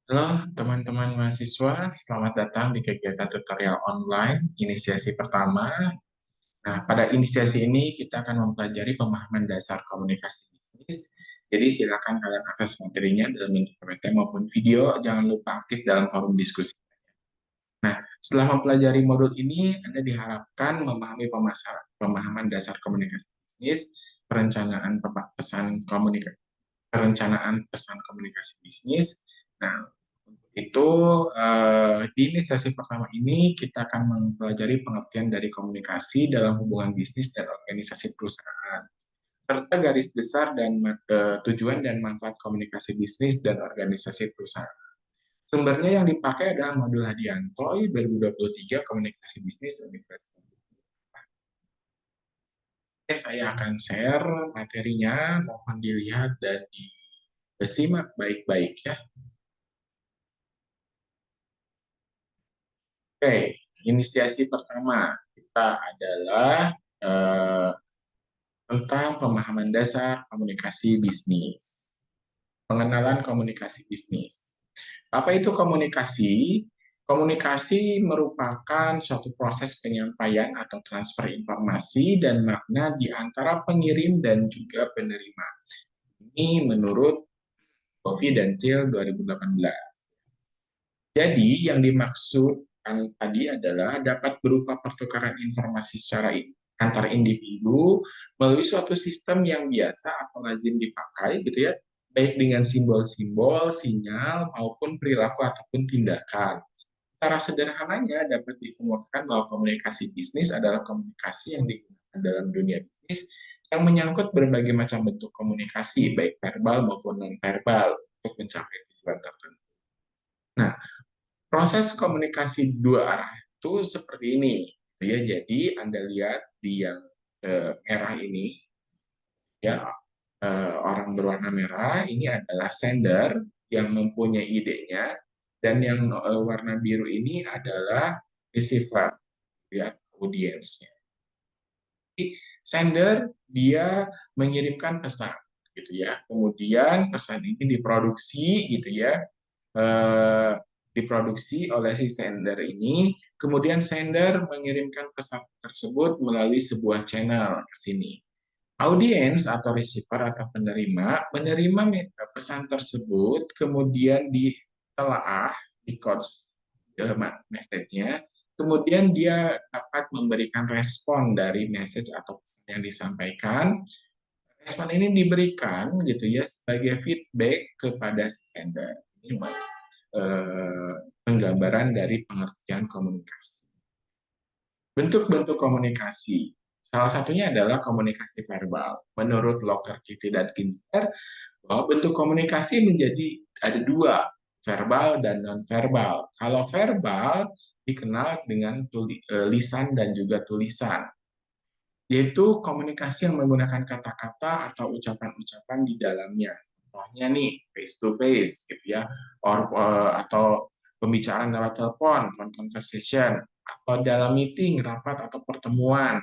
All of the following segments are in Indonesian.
Halo teman-teman mahasiswa, selamat datang di kegiatan tutorial online inisiasi pertama. Nah, pada inisiasi ini kita akan mempelajari pemahaman dasar komunikasi bisnis. Jadi silakan kalian akses materinya dalam bentuk PPT maupun video. Jangan lupa aktif dalam forum diskusi. Nah, setelah mempelajari modul ini, Anda diharapkan memahami pemahaman dasar komunikasi bisnis, perencanaan pesan komunikasi pesan komunikasi bisnis. Nah, untuk itu di inisiasi pertama ini kita akan mempelajari pengertian dari komunikasi dalam hubungan bisnis dan organisasi perusahaan, serta garis besar dan tujuan dan manfaat komunikasi bisnis dan organisasi perusahaan. Sumbernya yang dipakai adalah modul Hadianto 2023 Komunikasi Bisnis Universitas. Oke, saya akan share materinya, mohon dilihat dan disimak baik-baik ya. Oke, inisiasi pertama kita adalah eh, tentang pemahaman dasar komunikasi bisnis. Pengenalan komunikasi bisnis. Apa itu komunikasi? Komunikasi merupakan suatu proses penyampaian atau transfer informasi dan makna di antara pengirim dan juga penerima. Ini menurut Confidential 2018. Jadi, yang dimaksudkan tadi adalah dapat berupa pertukaran informasi secara antar individu melalui suatu sistem yang biasa atau lazim dipakai gitu ya, baik dengan simbol-simbol, sinyal, maupun perilaku ataupun tindakan. Secara sederhananya dapat dikemukakan bahwa komunikasi bisnis adalah komunikasi yang digunakan dalam dunia bisnis yang menyangkut berbagai macam bentuk komunikasi, baik verbal maupun non-verbal, untuk mencapai tujuan tertentu. Nah, proses komunikasi dua arah itu seperti ini, ya. Jadi Anda lihat di yang merah ini, ya, orang berwarna merah ini adalah sender yang mempunyai idenya, dan yang warna biru ini adalah receiver, ya, audiensnya. Sender dia mengirimkan pesan, gitu ya. Kemudian pesan ini diproduksi, gitu ya, eh, diproduksi oleh si sender ini, kemudian sender mengirimkan pesan tersebut melalui sebuah channel ke sini. Audiens atau receiver atau penerima menerima pesan tersebut, kemudian ditelaah, di message-nya, kemudian dia dapat memberikan respon dari message atau pesan yang disampaikan. Respon ini diberikan gitu ya sebagai feedback kepada si sender. Ini penggambaran dari pengertian komunikasi. Bentuk-bentuk komunikasi. Salah satunya adalah komunikasi verbal. Menurut Locker, Kitty, dan Kinzer, bahwa bentuk komunikasi menjadi ada dua, verbal dan non-verbal. Kalau verbal dikenal dengan lisan dan juga tulisan, yaitu komunikasi yang menggunakan kata-kata atau ucapan-ucapan di dalamnya. Contohnya nih, face to face gitu ya, atau pembicaraan lewat telepon, phone conversation, atau dalam meeting, rapat atau pertemuan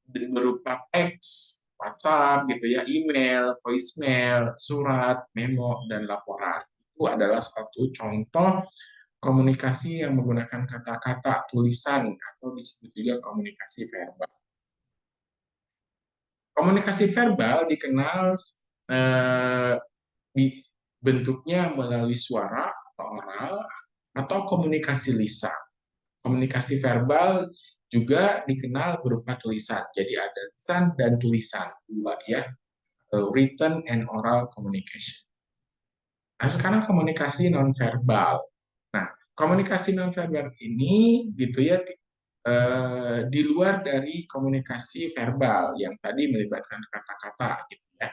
berupa teks, WhatsApp gitu ya, email, voicemail, surat, memo, dan laporan. Itu adalah suatu contoh komunikasi yang menggunakan kata-kata, tulisan, atau disebut juga komunikasi verbal. Komunikasi verbal dikenal eh, di bentuknya melalui suara atau oral atau komunikasi lisan. Komunikasi verbal juga dikenal berupa tulisan. Jadi ada lisan dan tulisan dua ya, written and oral communication. Nah, sekarang komunikasi nonverbal. Nah, komunikasi nonverbal ini gitu ya, di luar dari komunikasi verbal yang tadi melibatkan kata-kata gitu ya.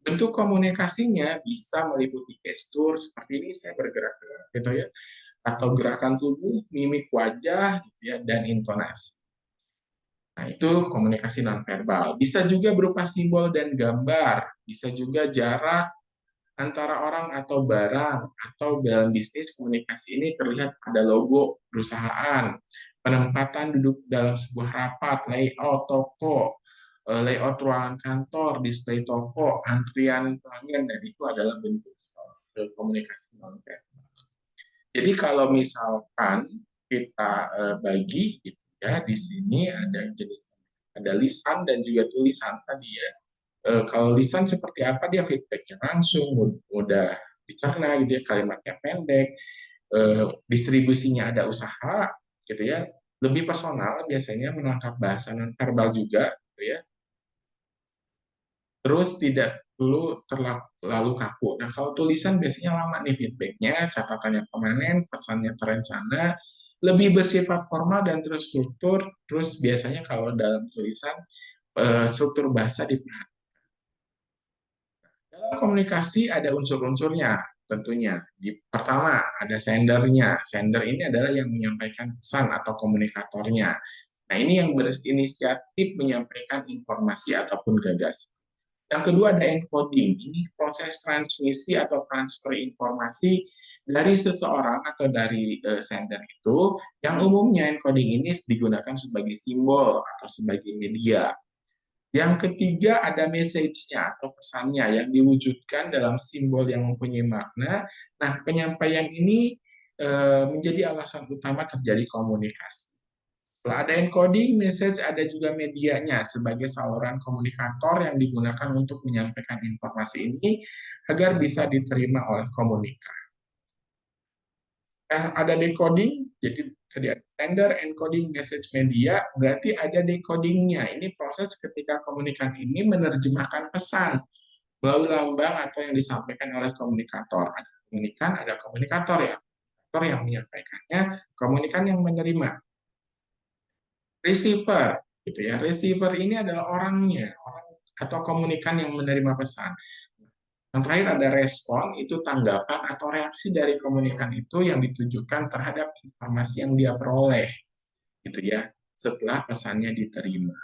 Bentuk komunikasinya bisa meliputi gestur seperti ini, saya bergerak-gerak gitu ya, atau gerakan tubuh, mimik wajah gitu ya, dan intonasi. Nah, itu komunikasi nonverbal. Bisa juga berupa simbol dan gambar, bisa juga jarak antara orang atau barang, atau dalam bisnis komunikasi ini terlihat pada logo perusahaan, penempatan duduk dalam sebuah rapat, layout toko, layout ruangan kantor, display toko, antrian pelanggan, dan itu adalah bentuk komunikasi nonverbal. Jadi kalau misalkan kita bagi gitu ya, di sini ada jenis, ada lisan dan juga tulisan tadi ya. Kalau lisan seperti apa, dia feedbacknya langsung, mudah dicerna gitu ya, kalimatnya pendek, distribusinya ada usaha gitu ya, lebih personal, biasanya menangkap bahasa nonverbal juga gitu ya, terus tidak perlu terlalu kaku. Nah, kalau tulisan biasanya lama nih feedbacknya, catatannya permanen, pesannya terencana, lebih bersifat formal dan terstruktur. Terus biasanya kalau dalam tulisan struktur bahasa diperhatikan. Dalam komunikasi ada unsur-unsurnya tentunya. Pertama ada sendernya. Sender ini adalah yang menyampaikan pesan atau komunikatornya. Nah, ini yang berinisiatif menyampaikan informasi ataupun gagasan. Yang kedua ada encoding. Ini proses transmisi atau transfer informasi dari seseorang atau dari sender itu, yang umumnya encoding ini digunakan sebagai simbol atau sebagai media. Yang ketiga ada message-nya atau pesannya yang diwujudkan dalam simbol yang mempunyai makna. Nah, penyampaian ini menjadi alasan utama terjadi komunikasi. Setelah ada encoding, message, ada juga medianya sebagai saluran komunikator yang digunakan untuk menyampaikan informasi ini agar bisa diterima oleh komunikan. Ada decoding, jadi tadi ada sender, encoding, message, media, berarti ada decodingnya. Ini proses ketika komunikan ini menerjemahkan pesan melalui lambang atau yang disampaikan oleh komunikator. Ada komunikan, ada komunikator ya. Komunikator yang menyampaikannya, komunikan yang menerima. Receiver, gitu ya. Receiver ini adalah orangnya, orang atau komunikan yang menerima pesan. Yang terakhir ada respon, itu tanggapan atau reaksi dari komunikan itu yang ditujukan terhadap informasi yang dia peroleh, gitu ya, setelah pesannya diterima.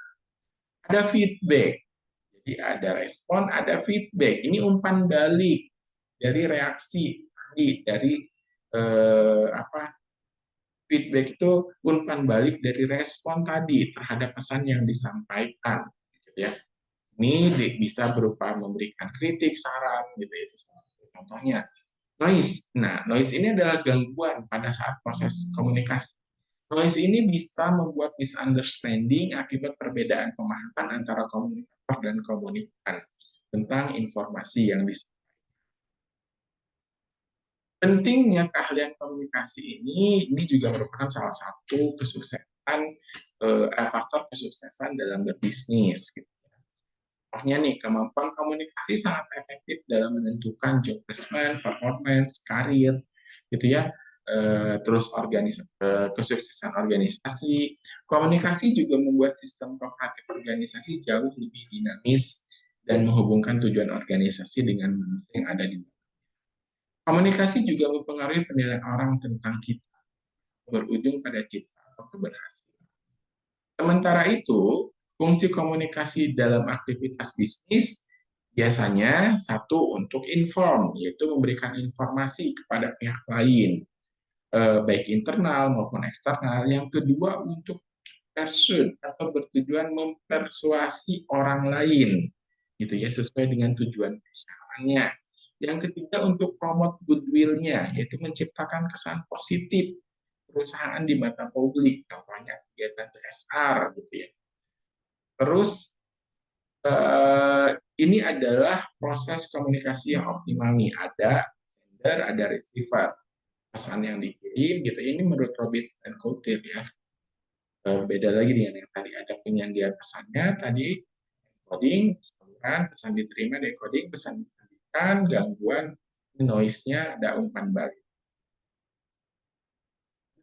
Ada feedback, jadi ada respon, ada feedback. Ini umpan balik dari reaksi dari feedback itu umpan balik dari respon tadi terhadap pesan yang disampaikan, gitu ya. Ini bisa berupa memberikan kritik, saran, gitu itu salah satu contohnya. Noise. Nah, noise ini adalah gangguan pada saat proses komunikasi. Noise ini bisa membuat misunderstanding akibat perbedaan pemahaman antara komunikator dan komunikan tentang informasi yang disampaikan. Pentingnya keahlian komunikasi ini juga merupakan salah satu kesuksesan faktor kesuksesan dalam berbisnis. Gitu. Contohnya nih, kemampuan komunikasi sangat efektif dalam menentukan job placement, performance, karir, gitu ya. Terus kesuksesan organisasi. Komunikasi juga membuat sistem kooperatif organisasi jauh lebih dinamis dan menghubungkan tujuan organisasi dengan manusia yang ada di. Komunikasi juga mempengaruhi penilaian orang tentang kita, berujung pada citra atau keberhasilan. Sementara itu, fungsi komunikasi dalam aktivitas bisnis biasanya satu untuk inform, yaitu memberikan informasi kepada pihak lain, baik internal maupun eksternal. Yang kedua untuk persuade atau bertujuan mempersuasi orang lain, gitu ya, sesuai dengan tujuan perusahaannya. Yang ketiga untuk promote goodwill-nya, yaitu menciptakan kesan positif perusahaan di mata publik, contohnya kegiatan CSR, gitu ya. Terus ini adalah proses komunikasi yang optimal nih. Ada sender, ada receiver. Pesan yang dikirim gitu. Ini menurut Robbins dan Coulter ya. Beda lagi dengan yang tadi, ada penyampaian pesannya tadi, encoding, saluran, pesan diterima, decoding, pesan disampaikan, gangguan, noise-nya, ada umpan balik.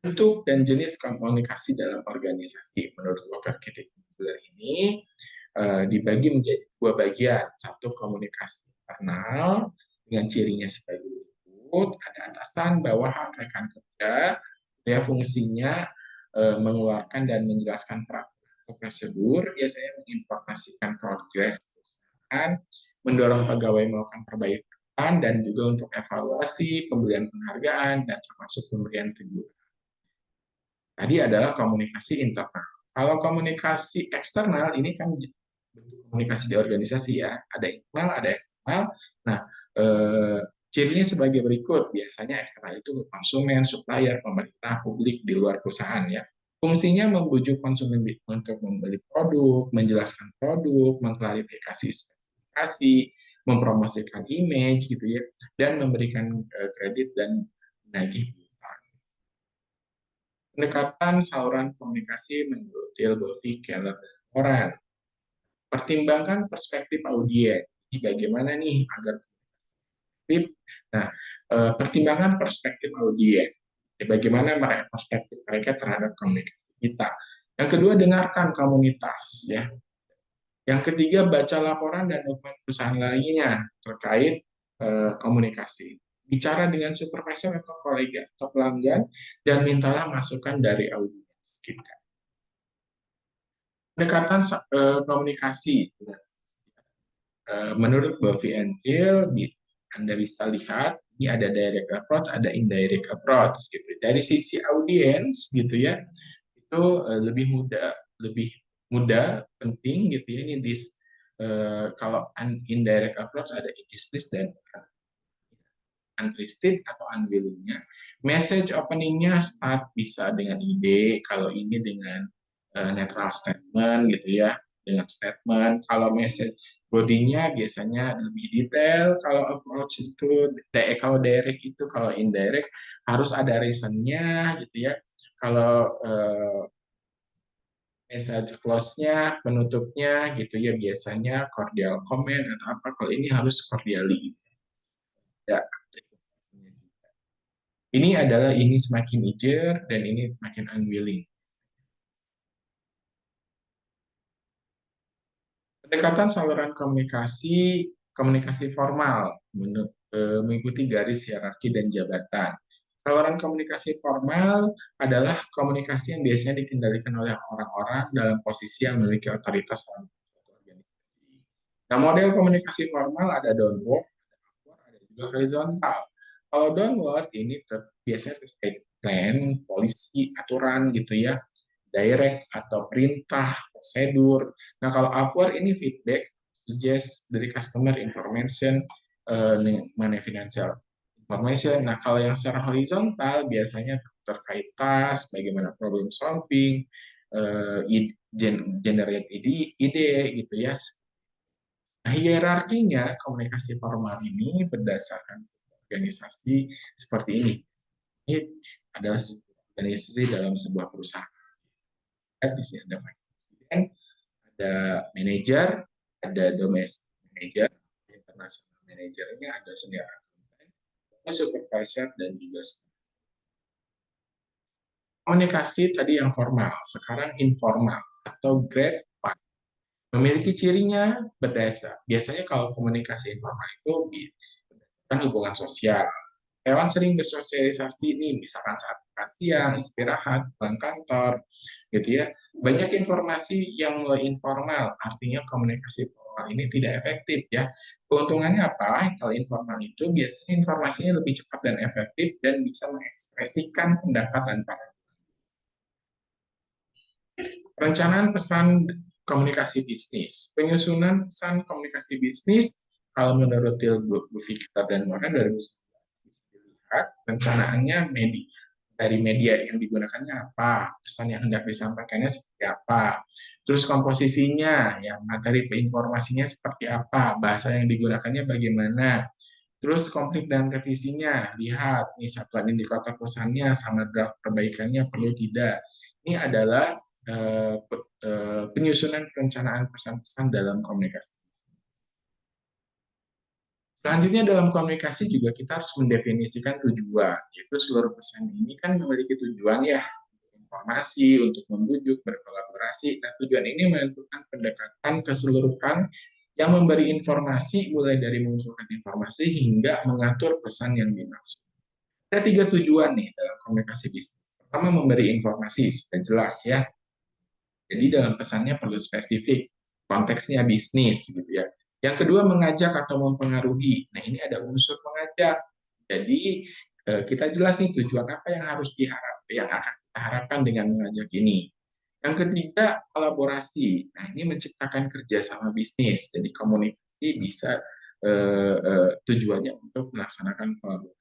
Bentuk dan jenis komunikasi dalam organisasi menurut Walker Kitty ini dibagi menjadi dua bagian. Satu, komunikasi internal dengan cirinya sebagai berikut, ada atasan, bawahan, rekan kerja. Ya, fungsinya mengeluarkan dan menjelaskan peraturan prosedur, biasanya menginformasikan progres perusahaan, mendorong pegawai melakukan perbaikan, dan juga untuk evaluasi, pemberian penghargaan, dan termasuk pemberian teguran. Tadi adalah komunikasi internal. Kalau komunikasi eksternal ini kan bentuk komunikasi di organisasi ya, ada internal, ada eksternal. Nah, Cirinya sebagai berikut, biasanya eksternal itu konsumen, supplier, pemerintah, publik di luar perusahaan ya. Fungsinya membujuk konsumen untuk membeli produk, menjelaskan produk, mengklarifikasi spesifikasi, mempromosikan image gitu ya, dan memberikan kredit dan menagih utang. Pendekatan saluran komunikasi menurut Tilbovy, Keller, dan Moran. Pertimbangkan perspektif audiens. Ini bagaimana nih agar perspektif. Nah, pertimbangan perspektif audiens. Bagaimana perspektif mereka terhadap komunikasi kita. Yang kedua, dengarkan komunitas. Ya. Yang ketiga, baca laporan dan dokumen perusahaan lainnya terkait komunikasi. Bicara dengan supervisor atau kolega atau pelanggan dan mintalah masukan dari audiens kita. Pendekatan komunikasi. Menurut Buffy and Till, Anda bisa lihat ini ada direct approach, ada indirect approach gitu. Dari sisi audiens gitu ya, itu lebih mudah, penting gitu ya. Ini kalau indirect approach ada displeased dan unlisted atau unwillingnya. Message openingnya start bisa dengan ide, kalau ini dengan netral statement gitu ya, dengan statement. Kalau message bodinya biasanya lebih detail, kalau approach itu, kalau direct itu, kalau indirect harus ada reasonnya gitu ya. Kalau message close-nya, penutupnya gitu ya, biasanya cordial comment atau apa, kalau ini harus cordially. Ya. Ini adalah ini semakin eager dan ini semakin unwilling. Pendekatan saluran komunikasi, komunikasi formal mengikuti garis hierarki dan jabatan. Saluran komunikasi formal adalah komunikasi yang biasanya dikendalikan oleh orang-orang dalam posisi yang memiliki otoritas dalam suatu organisasi. Nah, model komunikasi formal ada downward, ada juga horizontal. Kalau downward ini biasanya terkait plan, polisi, aturan gitu ya, direct atau perintah, prosedur. Nah, kalau upward ini feedback, suggest dari customer information, mengenai financial information. Nah, kalau yang secara horizontal biasanya terkait task, bagaimana problem solving, generate ide gitu ya. Nah, hierarkinya komunikasi formal ini berdasarkan organisasi seperti ini. Ini adalah organisasi dalam sebuah perusahaan. Di sini ada presiden, ada manajer, ada domestic manager, international manajernya, ada senior accountant, ada supervisor, dan juga komunikasi tadi yang formal, sekarang informal atau grade 5. Memiliki cirinya berdasar. Biasanya kalau komunikasi informal itu kan hubungan sosial. Hewan sering bersosialisasi nih, misalkan saat makan siang, istirahat, pulang kantor, gitu ya. Banyak informasi yang mulai informal, artinya komunikasi formal ini tidak efektif ya. Keuntungannya apa? Kalau informal itu biasanya informasinya lebih cepat dan efektif dan bisa mengekspresikan pendapat tanpa perencanaan pesan komunikasi bisnis. Penyusunan pesan komunikasi bisnis, kalau menurut Victor dan Moran dari dilihat perencanaannya dari media yang digunakannya apa, pesan yang hendak disampaikannya seperti apa, terus komposisinya, ya materi informasinya seperti apa, bahasa yang digunakannya bagaimana, terus konflik dan revisinya, lihat nih satuan indikator perusahaannya sama draft perbaikannya perlu tidak. Ini adalah penyusunan perencanaan pesan-pesan dalam komunikasi. Selanjutnya dalam komunikasi juga kita harus mendefinisikan tujuan, yaitu seluruh pesan ini kan memiliki tujuan ya, informasi, untuk membujuk, berkolaborasi. Nah, tujuan ini menentukan pendekatan keseluruhan yang memberi informasi mulai dari mengumpulkan informasi hingga mengatur pesan yang dimaksud. Ada 3 tujuan nih dalam komunikasi bisnis. Pertama, memberi informasi, sudah jelas ya. Jadi dalam pesannya perlu spesifik, konteksnya bisnis gitu ya. Yang kedua, mengajak atau mempengaruhi. Nah, ini ada unsur mengajak. Jadi kita jelas nih tujuan apa yang harus yang akan kita harapkan dengan mengajak ini. Yang ketiga, kolaborasi. Nah, ini menciptakan kerjasama bisnis. Jadi komunikasi bisa tujuannya untuk melaksanakan kolaborasi.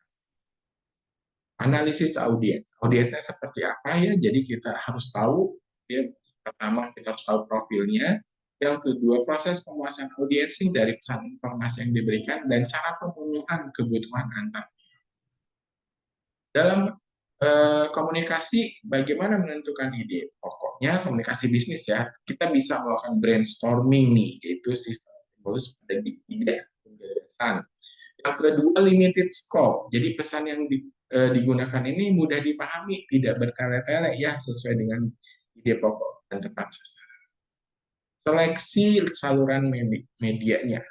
Analisis audiens, audiensnya seperti apa ya? Jadi kita harus tahu, ya, pertama kita harus tahu profilnya, yang kedua proses penguasaan audiensi dari pesan informasi yang diberikan dan cara pemenuhan kebutuhan antar. Dalam komunikasi, bagaimana menentukan ide? Pokoknya komunikasi bisnis ya, kita bisa melakukan brainstorming nih, yaitu sistem stimulus pada ide gagasan. Yang kedua, limited scope. Jadi pesan yang digunakan ini mudah dipahami, tidak bertele-tele ya, sesuai dengan ide pokok dan tepat sasaran. Seleksi saluran medianya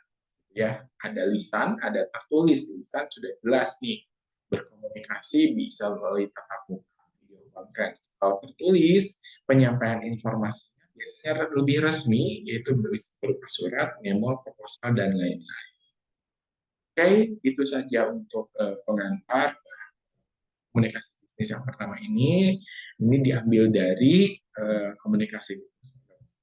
ya, ada lisan, ada tertulis. Lisan sudah jelas nih, berkomunikasi bisa melalui tatap muka, video conference. Kalau tertulis, penyampaian informasinya biasanya lebih resmi, yaitu berupa surat, memo, proposal, dan lain-lain. Oke, itu saja untuk pengantar komunikasi bisnis yang pertama ini. Ini diambil dari komunikasi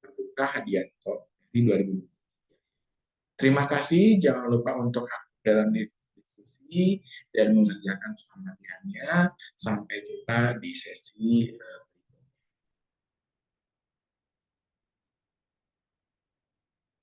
terbuka Hadianto di 2000. Terima kasih, jangan lupa untuk aktif dalam diskusi dan mengerjakan latihannya. Sampai jumpa di sesi